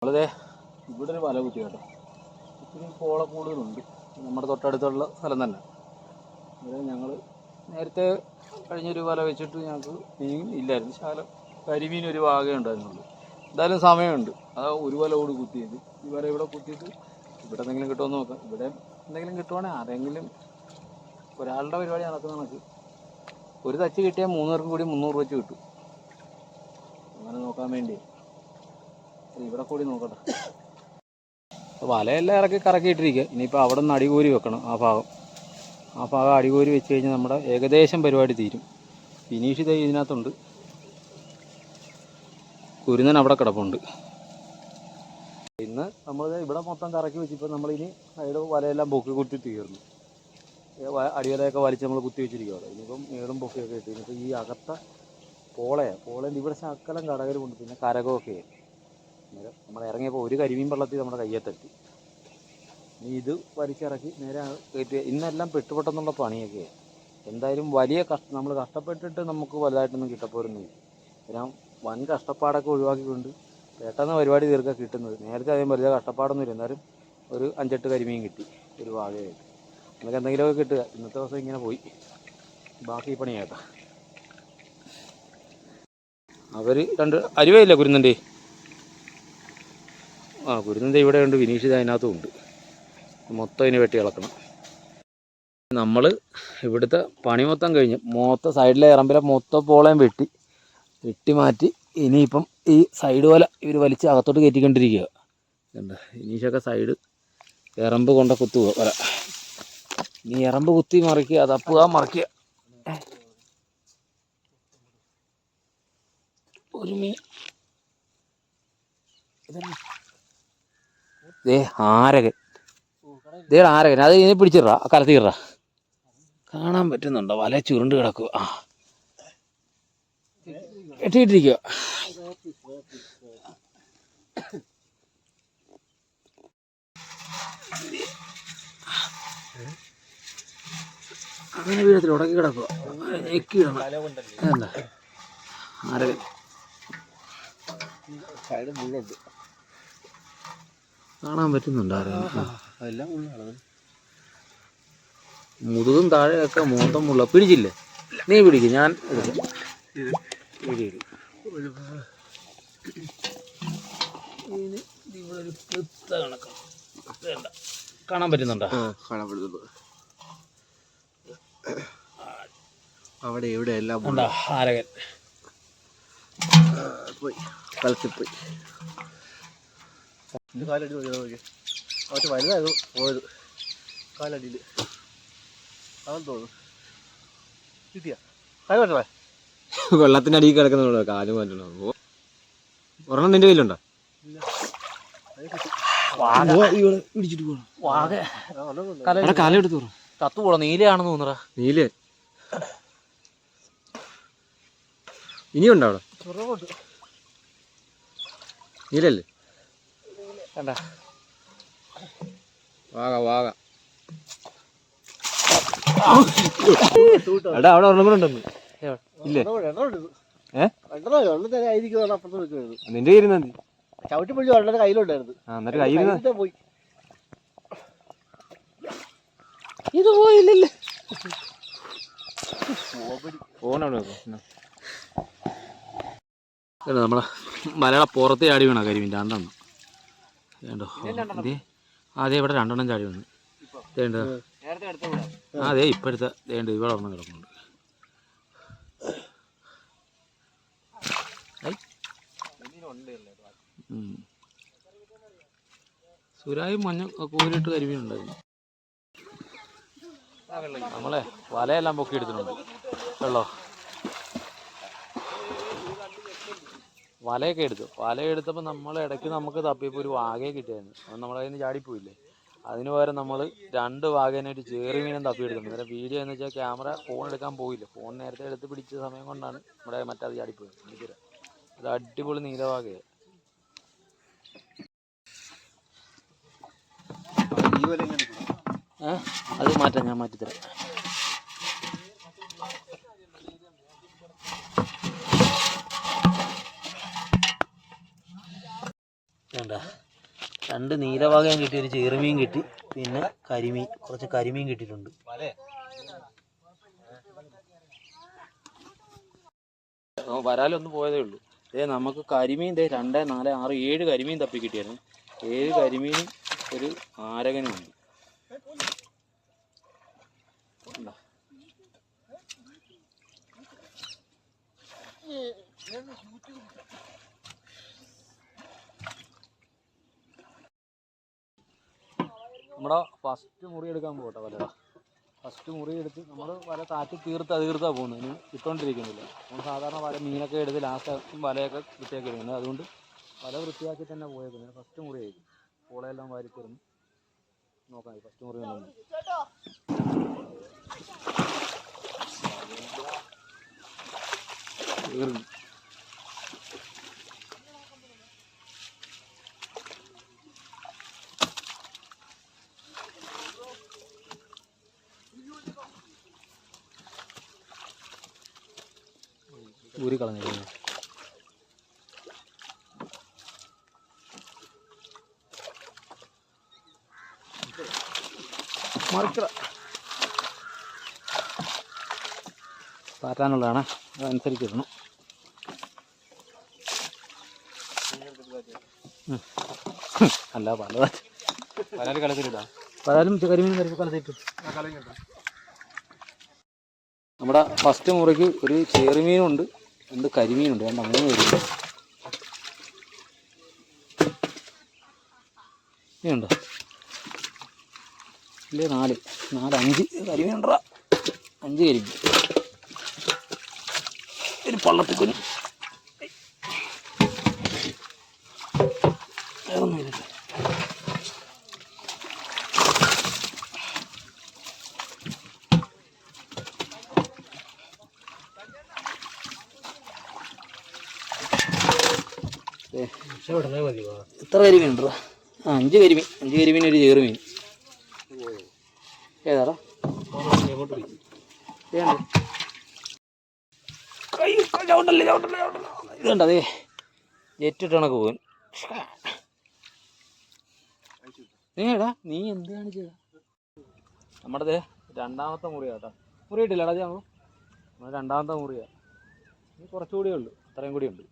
വളരെ ഇവിടെ ഒരു വല കുത്തി കേട്ടോ. ഇത്തിരി പോള കൂടുതലുണ്ട്. നമ്മുടെ തൊട്ടടുത്തുള്ള സ്ഥലം തന്നെ. ഇവിടെ ഞങ്ങൾ നേരത്തെ കഴിഞ്ഞൊരു വല വെച്ചിട്ട് ഞങ്ങൾക്ക് മീൻ ഇല്ലായിരുന്നു. ശാലം കരിമീൻ ഒരു വാഗേ ഉണ്ടായിരുന്നുള്ളൂ. എന്തായാലും സമയമുണ്ട്. അത് ഒരു വല കൂടി കുത്തിയത്. ഈ വല ഇവിടെ കുത്തിയിട്ട് ഇവിടെ എന്തെങ്കിലും കിട്ടുമെന്ന് നോക്കാം. ഇവിടെ എന്തെങ്കിലും കിട്ടുവാണെങ്കിൽ ആരെങ്കിലും ഒരാളുടെ പരിപാടി നടക്കുന്ന കണക്ക് ഒരു തച്ച് കിട്ടിയാൽ 3 പേർക്കും കൂടി 300 വെച്ച് കിട്ടും. അങ്ങനെ നോക്കാൻ വേണ്ടി ഇവിടെ കൂടി നോക്കട്ടെ. വലയെല്ലാം ഇറക്കി കറക്കിയിട്ടിരിക്കുക. ഇനിയിപ്പോൾ അവിടെ നിന്ന് അടികോരി വെക്കണം. ആ ഭാഗം അടികോരി വെച്ച് കഴിഞ്ഞാൽ നമ്മുടെ ഏകദേശം പരിപാടി തീരും. ഫിനീഷ് ചെയ്ത് ഇതിനകത്തുണ്ട്. കുരുന്നൻ അവിടെ കിടപ്പുണ്ട്. ഇന്ന് നമ്മൾ ഇവിടെ മൊത്തം കറക്കി വെച്ചിപ്പോൾ നമ്മളിനി സൈഡ് വലയെല്ലാം പൊക്കി കുത്തി തീർന്നു. അടിവലയൊക്കെ വലിച്ച് നമ്മൾ കുത്തി വെച്ചിരിക്കുകയാണ്. ഇനിയിപ്പം മേടും പൊക്കിയൊക്കെ ഇട്ട് ഇനിയിപ്പോൾ ഈ അകത്ത പോളേൻ്റെ ഇവിടെ ശകലം കടകരുമുണ്ട്. പിന്നെ കരകമൊക്കെ നമ്മൾ ഇറങ്ങിയപ്പോൾ ഒരു കരിമീൻ വെള്ളത്തിൽ നമ്മുടെ കയ്യെത്തട്ടി. ഇനി ഇത് വലിച്ചിറക്കി നേരെ കയറ്റി. ഇന്നെല്ലാം പെട്ടുപെട്ടെന്നുള്ള പണിയൊക്കെയാണ്. എന്തായാലും വലിയ നമ്മൾ കഷ്ടപ്പെട്ടിട്ട് നമുക്ക് വലുതായിട്ടൊന്നും കിട്ടപ്പോരുന്നില്ല. ഞാൻ വൻ കഷ്ടപ്പാടൊക്കെ ഒഴിവാക്കിക്കൊണ്ട് പെട്ടെന്ന് പരിപാടി തീർക്കാൻ കിട്ടുന്നത്. നേരത്തെ അതേ വലിയ കഷ്ടപ്പാടൊന്നുമില്ല. എന്നാലും ഒരു 5-8 കരിമീൻ കിട്ടി ഒരു വാഗയായിട്ട്. നമുക്ക് എന്തെങ്കിലുമൊക്കെ കിട്ടുക. ഇന്നത്തെ ദിവസം ഇങ്ങനെ പോയി. ബാക്കി പണിയാക്കാം. അവർ 2 അരുവയില്ല കുരുന്നൻ്റെ. കുരുന്നൻ്റെ ഇവിടെ ഉണ്ട്. വിനീഷ് അതിനകത്തും ഉണ്ട്. മൊത്തം ഇതിനെ വെട്ടി ഇളക്കണം. നമ്മൾ ഇവിടുത്തെ പണി മൊത്തം കഴിഞ്ഞ് മൊത്തം സൈഡിലെ ഇറമ്പിലെ മൊത്തം പോളയും വെട്ടി മാറ്റി. ഇനിയിപ്പം ഈ സൈഡ് വല ഇവർ വലിച്ച് അകത്തോട്ട് കയറ്റിക്കൊണ്ടിരിക്കുക. എന്താ വിനീഷൊക്കെ സൈഡ് ഇറമ്പ് കൊണ്ട കുത്തുക വല. ഇനി ഇറമ്പ് കുത്തി മറിക്കുക. അതപ്പുക മറിക്കുക. ഒരു മീൻ ആരകൻ. ആരകൻ അത് ഇനി പിടിച്ചിട കലത്തിട. കാണാൻ പറ്റുന്നുണ്ടോ? വല ചുരുണ്ട് കിടക്കുക. കെട്ടിയിട്ടിരിക്കുക. അങ്ങനെ വീഴത്തിൽ ഉടക്കി കിടക്കുക. ഞെക്കിയിടണം. എന്താ ആരകൻ കാണാൻ പറ്റുന്നുണ്ടോ? മുതുകും താഴെയൊക്കെ മൊത്തം മുള്ള. പിടിച്ചില്ലേ? നീ പിടിക്കും, ഞാൻ എടുക്കാം. ഇവിടെ ഒരു കൃത്ത കണക്കാണ്. കാണാൻ പറ്റുന്നുണ്ടോ? കാണാൻ പറ്റുന്നുണ്ട്. അവിടെ ഇവിടെ എല്ലാം ഉണ്ടോ? ആരകൻ പോയി കളത്തിപ്പോയി. കാലടി അവറ്റ് വലുതായിരുന്നു പോയത്. കാലടിയിൽ അവൻ തോന്നുന്നു കിട്ടിയ കാല് പറ്റണേ. വെള്ളത്തിൻ്റെ അടിയിൽ കിടക്കുന്നുണ്ടോ? കാല് മാറ്റണോ? ഒരെണ്ണം നിന്റെ കയ്യിലുണ്ടോ? പിടിച്ചിട്ട് പോകണം. കാലെടുത്ത് പറ. കത്ത് പോടാ. നീലയാണെന്ന് തോന്നുറ. നീല ഇനിയുണ്ടോ അവിടെ? നീലല്ലേ? കണ്ട വാഗ എടാ അവിടെ ഒരെണ്ണം കൂടെ ഉണ്ടെന്ന്. ഇല്ലേ? നിന്റെ കയ്യിൽ ചവിട്ടി പിടിച്ച് ഒരെണ്ണം കയ്യിലുണ്ടായിരുന്നു. എന്നിട്ട് കയ്യിൽ പോയി. ഇത് പോയില്ലല്ലേ? നമ്മളെ മലയാള പുറത്തെ ചാടി വീണ കരിമീൻ 2 എണ്ണം. വേണ്ടോ? അതെ ഇവിടെ 2 എണ്ണം ചാടി വന്നു. വേണ്ട അതെ ഇപ്പോഴത്തെ വേണ്ട ഇവിടെ ഒരെണ്ണം കിടക്കുന്നുണ്ട്. സുരായും മഞ്ഞ കൂരിട്ട് കരിമീൻ ഉണ്ടായിരുന്നു. നമ്മളെ വലയെല്ലാം പൊക്കി എടുത്തിട്ടുണ്ട്. വെള്ളോ വലയൊക്കെ എടുത്തു. വലയെടുത്തപ്പോൾ നമ്മൾ ഇടയ്ക്ക് നമുക്ക് തപ്പിയപ്പോൾ ഒരു വാഗയെ കിട്ടിയായിരുന്നു. അത് നമ്മുടെ കയ്യിൽ നിന്ന് ചാടിപ്പോയില്ലേ. അതിന് പകരം നമ്മൾ 2 വാഗേനായിട്ട് ചെറുമീനും തപ്പിയെടുത്തിട്ടുണ്ട്. അന്നേരം വീഡിയോ എന്ന് വെച്ചാൽ ക്യാമറ ഫോൺ എടുക്കാൻ പോയില്ല. ഫോൺ നേരത്തെ എടുത്ത് പിടിച്ച സമയം കൊണ്ടാണ് നമ്മുടെ മറ്റേത് ചാടിപ്പോയത്. അത് അടിപൊളി നീലവാഗയാണ്. അത് മാറ്റാം, ഞാൻ മാറ്റിത്തരാം. വേണ്ട 2 നീലവാകയും കിട്ടി, ഒരു ചെറുമീൻ കിട്ടി, പിന്നെ കരിമീൻ, കുറച്ച് കരിമീൻ കിട്ടിയിട്ടുണ്ട്. വരാലൊന്നും പോയതേ ഉള്ളൂ. നമുക്ക് കരിമീൻ 2, 4, 6, 7 കരിമീൻ തപ്പി കിട്ടിയായിരുന്നു. 7 കരിമീനും ഒരു ആരകനും ഉണ്ട്. നമ്മുടെ ഫസ്റ്റ് മുറി എടുക്കാൻ പോകട്ടെ വലയുടെ. ഫസ്റ്റ് മുറി എടുത്ത് നമ്മൾ വല താറ്റി തീർത്താ പോകുന്നത്. ഇനി ഇട്ടുകൊണ്ടിരിക്കുന്നില്ല. നമ്മൾ സാധാരണ വല മീനൊക്കെ എടുത്ത് ലാസ്റ്റ് വലയൊക്കെ വൃത്തിയാക്കി എടുക്കുന്നത്. അതുകൊണ്ട് വല വൃത്തിയാക്കി തന്നെ പോയേക്കുന്നത്. ഫസ്റ്റ് മുറി ആയിരിക്കും. പോളയെല്ലാം വാരി തീർന്ന് നോക്കാം. ഫസ്റ്റ് മുറി വന്നു തീർന്നു. ഊരി കളഞ്ഞു. മറിക്കട പാറ്റാനുള്ളതാണ്, അതനുസരിച്ച് ഇടണം. അല്ല പല കലത്തിലിടാം. പലാലും കരിമീൻ കലത്തിട്ടു. നമ്മുടെ ഫസ്റ്റ് മുറിക്ക് ഒരു ചെറുമീനുണ്ട്, 2 കരിമീനുണ്ട്, 3 കരിമീൻ. ഇനിയുണ്ടോ? ഇല്ലേ 4, 5 കരിമീനുണ്ടാ. 5 കരിമീൻ. ഒരു പള്ളത്തിക്കുഞ്ഞ് വേറൊന്നുമില്ല. എത്ര കരിമീനുണ്ടോ? 5 കരിമീൻ. 5 കരിമീൻ, ഒരു ചെറുമീൻ. ഏതാടാ? ഇതുണ്ട്, അതേ ജെറ്റിട്ട് കണക്ക് പോകാൻ. നീ എന്ത് കാണിച്ചതാ? നമ്മുടെ 2ാമത്തെ മുറിയാട്ടോ. മുറി കിട്ടില്ലടാ ഞങ്ങൾ. നമ്മുടെ 2ാമത്തെ മുറിയാ. ഇനി കുറച്ചുകൂടിയേ ഉള്ളൂ, അത്രയും കൂടി ഉണ്ട്.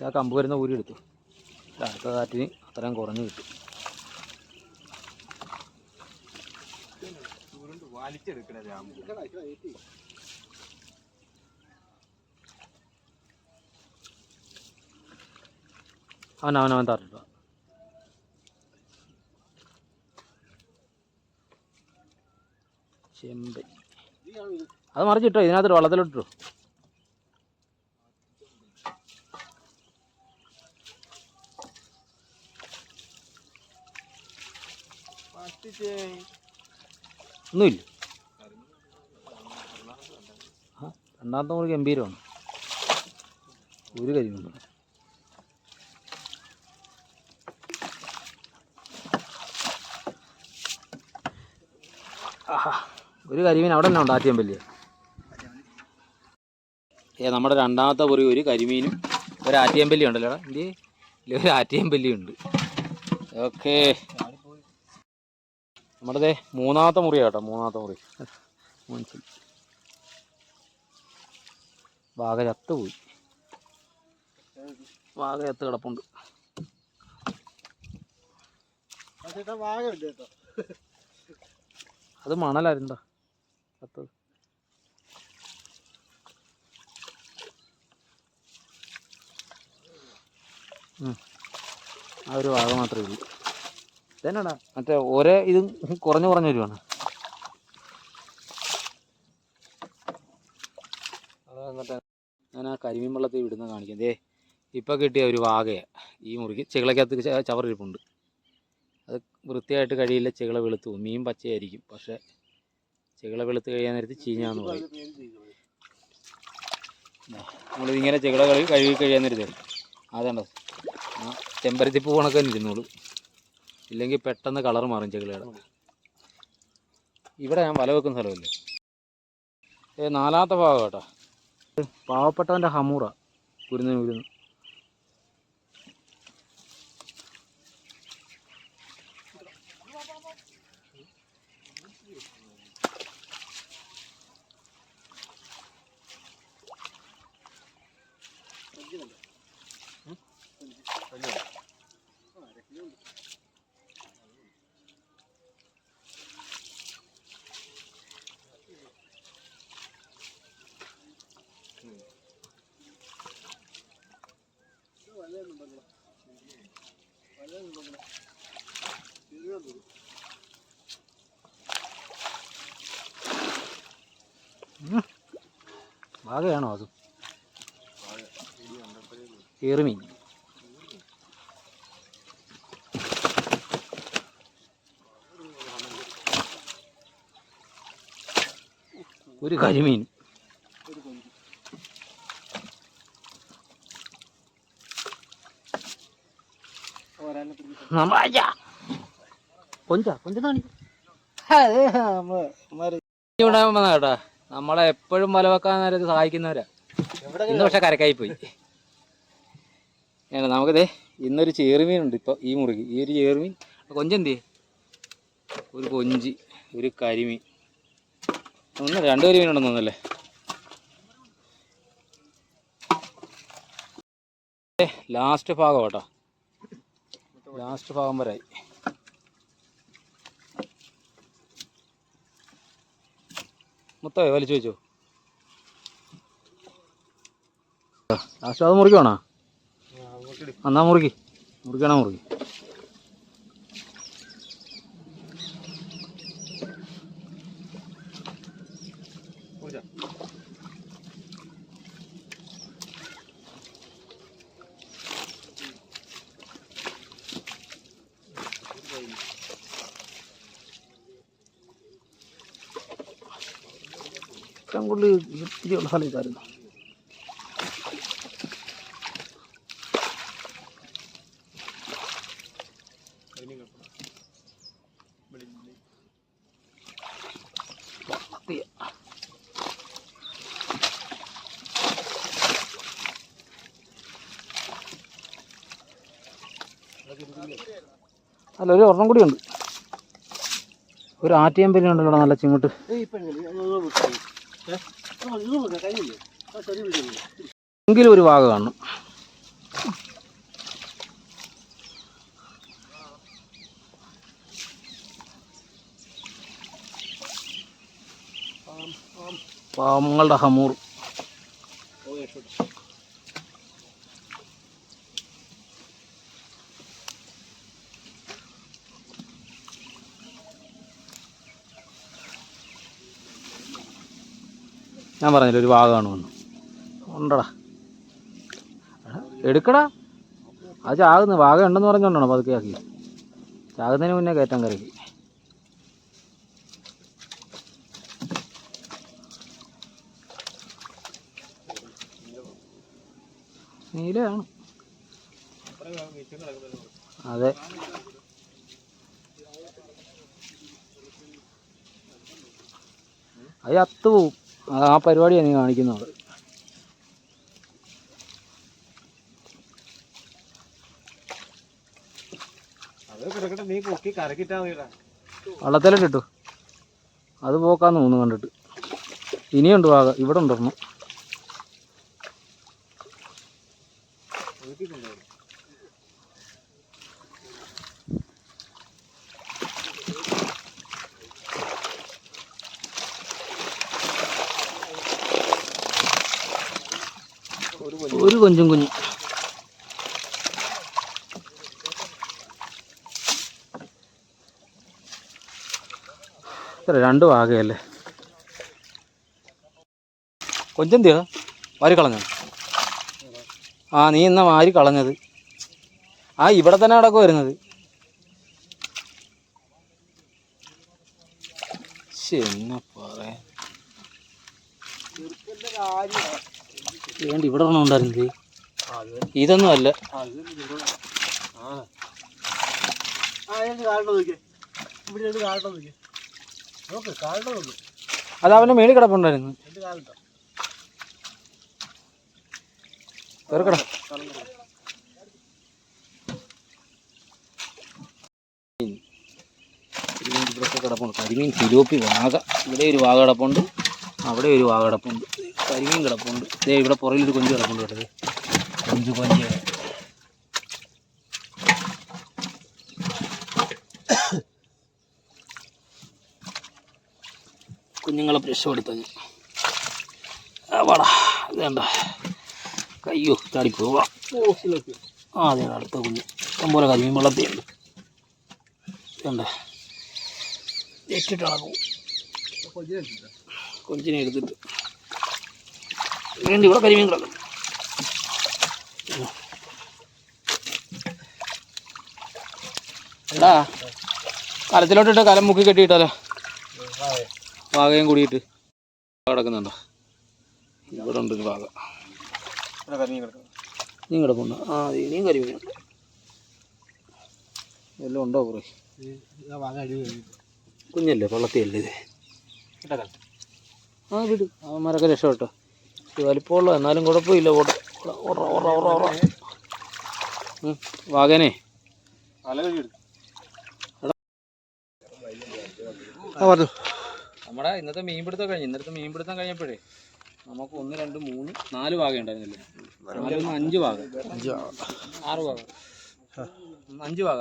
ആ കമ്പ് വരുന്ന ഊരി എടുത്തു. അടുത്ത കാറ്റിന് അത്രയും കുറഞ്ഞു കിട്ടും. അവൻ തറിട്ട. ചെമ്പൻ അത് മറിച്ചിട്ടോ, ഇതിനകത്ത് വെള്ളത്തിലിട്ടോ. ഒന്നുമില്ല. 2ാമത്തെ മുറി ഗംഭീരമാണ്. ഒരു കരിമീൻ. ഒരു കരിമീൻ അവിടെ തന്നെ ഉണ്ട്. ആറ്റിയമ്പല്ലിയ. നമ്മുടെ 2ാമത്തെ മുറി ഒരു കരിമീനും ഒരു ആറ്റിയമ്പല്ലി ഉണ്ടല്ലോ. എന്ത് ഒരു ആറ്റിയമ്പല്ലി ഉണ്ട്. ഓക്കേ, നമ്മുടെ 3ാമത്തെ മുറിയാട്ടോ. 3ാമത്തെ മുറി മനസ്സിൽ വാഗ ചത്തുപോയി. വാഗ ചത്ത് കിടപ്പുണ്ട്. അത് മണലായിരുന്നോ ചത്തത്? ആ ഒരു വാഗ മാത്രമേ ഉള്ളൂ. ഇതന്നെടാ മറ്റേ ഒരേ ഇത് കുറഞ്ഞു വരുവാണ്. എന്നിട്ട് ഞാൻ ആ കരിമീൻ വെള്ളത്തിൽ വിടുന്ന കാണിക്കാം. ഇപ്പം കിട്ടിയ ഒരു വാഗയാണ് ഈ മുറിക്ക്. ചെകിളക്കകത്ത് ചവറിരിപ്പുണ്ട്. അത് വൃത്തിയായിട്ട് കഴിയില്ല. ചെകിള വെളുത്തു പോകും. മീൻ പച്ചയായിരിക്കും, പക്ഷേ ചെകിള വെളുത്ത് കഴിയാൻ നേരത്ത് ചീഞ്ഞാന്ന് പറയും. നമ്മളിതിങ്ങനെ ചെകിള കഴുകി കഴിയാൻ നേരത്തെ അതേണ്ടത് ചെമ്പരത്തിപ്പൂ കണക്ക് തന്നെ ഇരുന്നോളൂ. ഇല്ലെങ്കിൽ പെട്ടെന്ന് കളർ മാറും ചെകിളയുടെ. ഇവിടെ ഞാൻ വല വെക്കുന്ന സ്ഥലമല്ലേ. നാലാമത്തെ ഭാഗം കേട്ടോ. പാവപ്പെട്ടവൻ്റെ ഹമൂറ ഉരുന്ന്. വാകയാണോ അത്? ഏറുമീൻ. ഒരു കരിമീൻ. കേട്ടാ നമ്മളെ എപ്പോഴും വല വെക്കാൻ നേരത്ത് സഹായിക്കുന്നവരാ. ഇന്ന് പക്ഷെ കരക്കായി പോയി. നമുക്കിതേ ഇന്നൊരു ചേറുമീനുണ്ട്. ഇപ്പോൾ ഈ മുറുകി ഈ ഒരു ചേറുമീൻ. കൊഞ്ചെന്തേ? ഒരു കൊഞ്ച്, ഒരു കരിമീൻ, രണ്ട് കരിമീനുണ്ടെന്ന് തോന്നല്ലേ. ലാസ്റ്റ് ഭാഗം കേട്ടോ. ലാസ്റ്റ് ഭാഗം വരായി. മൊത്തമേ വലിച്ചു വെച്ചോ. ലാസ്റ്റ് അത് മുറിക്കണോ? എന്നാ മുറിക്കണോ? ുള്ള ഇത്തിരിയുള്ള സ്ഥലം ഇതായിരുന്നു. അല്ല, ഒരു ഒരെണ്ണം കൂടി ഉണ്ട്. ഒരു ആറ്റിയമ്പലി ഉണ്ടല്ലോ നല്ല ചിങ്ങോട്ട്. എങ്കിലും ഒരു ഭാഗം കാണണം. പാവങ്ങളുടെ ഹമൂർ. ഞാൻ പറഞ്ഞില്ല ഒരു ഭാഗം കാണുമെന്ന്. ഉണ്ടടാ, എടുക്കടാ. അത് ചാകുന്നു. ഭാഗം ഉണ്ടെന്ന് പറഞ്ഞുകൊണ്ടാണോ പതുക്കെ ആക്കി? ചാകുന്നതിന് മുന്നേ കയറ്റാൻ കരക്കി. നീലയാണ്. അതെ, അത് അത്ത് പോവും. ആ പരിപാടിയാണ് നീ കാണിക്കുന്നത്. വള്ളത്തിലിട്ടു അത് പോക്കാന്ന് തോന്നുന്നു കണ്ടിട്ട്. ഇനിയുണ്ട് ഭാഗം. ഇവിടെ ഉണ്ടോ? ഒരു കൊഞ്ചും കുഞ്ഞ്. ഇത്ര രണ്ട് ഭാഗയല്ലേ. കൊഞ്ചെന്തിയാ വാരി കളഞ്ഞോ? ആ, നീ എന്നാ വാരി കളഞ്ഞത്? ആ, ഇവിടെ തന്നെ അടക്കം വരുന്നത്. എന്നാ പറയാ, വേണ്ട ഇവിടെ ഒന്നും ഉണ്ടായിരുന്നത്. ഇതൊന്നും അല്ല. അത് അവൻ്റെ മേളിൽ കിടപ്പുണ്ടായിരുന്നു. കയറിക്കട. ഇവിടെയൊക്കെ കിടപ്പുണ്ട് കരിമീൻ, തിലോപ്പി, വാഗ. ഇവിടെ ഒരു വാഗ കിടപ്പുണ്ട്, അവിടെ ഒരു വാഗ കിടപ്പുണ്ട്, കരിമീൻ കിടപ്പുണ്ട്. ദേ ഇവിടെ പുറകിലൊരു കൊഞ്ച് കിടപ്പുണ്ട് കേട്ടത്, കൊഞ്ച്. കുഞ്ഞുങ്ങളെ രക്ഷപ്പെടുത്ത വാടാ, ഇത് വേണ്ട, കയ്യോ ചാടിപ്പോവാ. ആ അതെ, അടുത്ത കുഞ്ഞ് ഇഷ്ടംപോലെ കരിമീൻ വെള്ളത്തിയുണ്ട്. വേണ്ട ഇട്ടിട്ടാണ് കൊഞ്ചിനെ എടുത്തിട്ട് വേണ്ടി ഇവിടെ കരിമീൻ കിടക്കും. എടാ കലത്തിലോട്ടിട്ട് കലം മുക്കി കെട്ടിയിട്ടാലോ, വാഗയും കൂടിയിട്ട് കിടക്കുന്നുണ്ടോ? ഇവിടെ ഉണ്ട് ഒരു വാഗ, നീ കിടപ്പുണ്ട്. ആ ഇനിയും കരിമീനുണ്ട്. എല്ലാം ഉണ്ടോ കുറേ? കുഞ്ഞല്ലേ, വള്ളത്തിയല്ലേ ഇത്? ആ വിട്, അവന്മാരൊക്കെ രക്ഷപ്പെട്ടോ. വലിപ്പമുള്ള എന്നാലും കുഴപ്പമില്ല. വാഗനെ നമ്മുടെ ഇന്നത്തെ മീൻപിടുത്തം കഴിഞ്ഞപ്പോഴേ നമുക്ക് 1, 2, 3, 4 വാഗ ഉണ്ടായിരുന്നില്ലേ? 5 വാഗ, 6 വാഗ, 5 വാഗ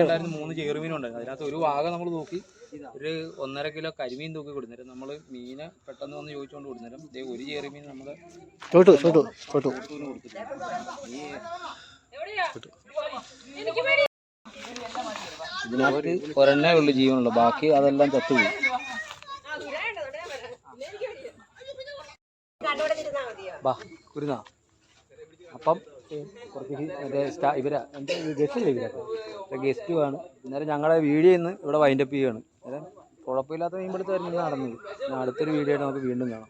ഉണ്ടായിരുന്നു. 3 ചെറുമീനും ഉണ്ടായിരുന്നു. അതിനകത്ത് ഒരു വാഗ നമ്മൾ നോക്കി ഒരു 1.5 കിലോ കരിമീൻ തൂക്കി കൊടുന്നേരം നമ്മൾ മീനെ പെട്ടെന്ന് വന്ന് ചോദിച്ചുകൊണ്ട് കൊടുന്നേരം ഇതേ ഒരു ചെറുമീൻ നമ്മൾ ഇതിനകത്ത് ഒരെണ്ണേ ഉള്ളു ജീവനുള്ളൂ, ബാക്കി അതെല്ലാം ചത്തുപോയി. ബാ കുരുന്നാ. അപ്പം കുറച്ച് മറ്റേ ഇവരാ എൻ്റെ ഗസ്റ്റില്ലേ, ഇവരൊക്കെ ഗസ്റ്റുമാണ്. അന്നേരം ഞങ്ങളുടെ വീഡിയോ ഇന്ന് ഇവിടെ വൈൻഡപ്പ് ചെയ്യുകയാണ്. അന്നേരം കുഴപ്പമില്ലാത്ത മീൻപിടുത്തമായിരുന്നു ഇന്ന് നടന്നത്. ഞാൻ അടുത്തൊരു വീഡിയോ ആയിട്ട് നമുക്ക് വീണ്ടും കാണാം.